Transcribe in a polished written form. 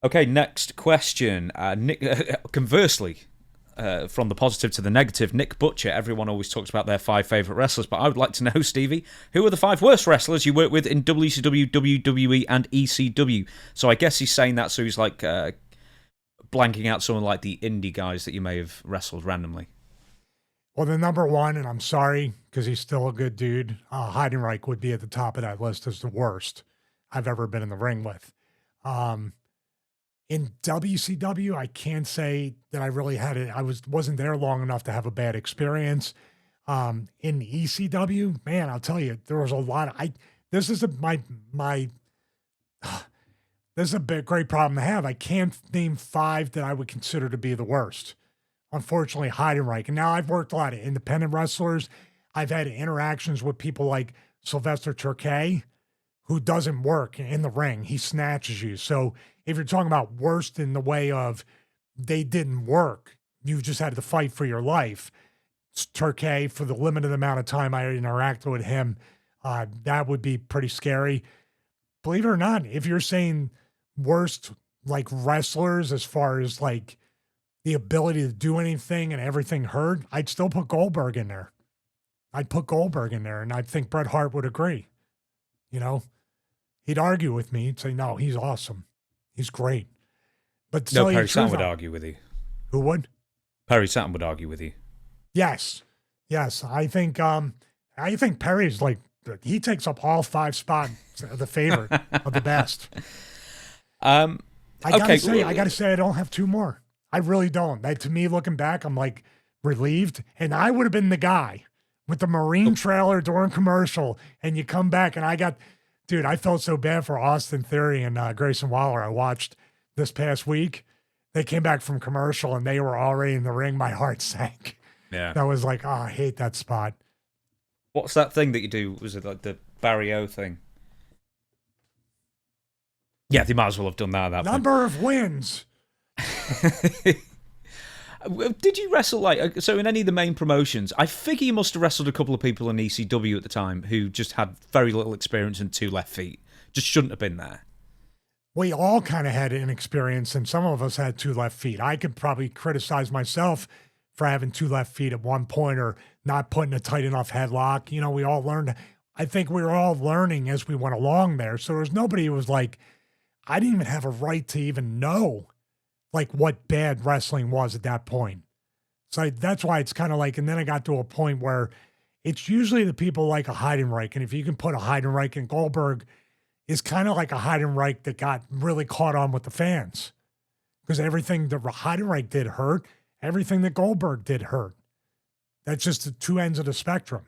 Okay, next question. Nick, conversely, from the positive to the negative, Nick Butcher. Everyone always talks about their 5 favourite wrestlers, but I would like to know, Stevie, who are the 5 worst wrestlers you work with in WCW, WWE, and ECW? So I guess he's saying that so he's like blanking out someone like the indie guys that you may have wrestled randomly. Well, the number one, and I'm sorry because he's still a good dude, Heidenreich would be at the top of that list as the worst I've ever been in the ring with. In WCW, I can't say that I really had it. Wasn't there long enough to have a bad experience. In ECW, man, I'll tell you, there was a lot. This is this is a great problem to have. I can't name 5 that I would consider to be the worst. Unfortunately, Heidenreich. And now I've worked a lot of independent wrestlers. I've had interactions with people like Sylvester Turkey, who doesn't work in the ring. He snatches you. So if you're talking about worst in the way of they didn't work, you just had to fight for your life. Turkey, for the limited amount of time I interacted with him, that would be pretty scary. Believe it or not, if you're saying worst like wrestlers as far as like the ability to do anything and everything hurt, I'd still put Goldberg in there. I'd put Goldberg in there, and I think Bret Hart would agree. You know, he'd argue with me. He'd say, no, he's awesome. He's great. But no, Perry Saturn would argue with you. Who would? Perry Saturn would argue with you. Yes. Yes. I think Perry's like, he takes up all 5 spots of the favorite of the best. I gotta say, I don't have 2 more. I really don't. To me, looking back, I'm like relieved. And I would have been the guy with the Marine trailer during commercial. And you come back and I felt so bad for Austin Theory and Grayson Waller. I watched this past week. They came back from commercial and they were already in the ring. My heart sank. Yeah. That was like, I hate that spot. What's that thing that you do? Was it like the Barry O thing? Yeah, they might as well have done that. Number of wins. Did you wrestle so in any of the main promotions? I figure you must have wrestled a couple of people in ECW at the time who just had very little experience and 2 left feet. Just shouldn't have been there. We all kind of had an experience, and some of us had 2 left feet. I could probably criticize myself for having 2 left feet at one point or not putting a tight enough headlock. You know, we all learned. I think we were all learning as we went along there. So there was nobody who was like, I didn't even have a right to even know like what bad wrestling was at that point. So that's why it's kind of like, and then I got to a point where it's usually the people like a Heidenreich. And if you can put a Heidenreich, and Goldberg is kind of like a Heidenreich that got really caught on with the fans because everything that Heidenreich did hurt, everything that Goldberg did hurt. That's just the 2 ends of the spectrum.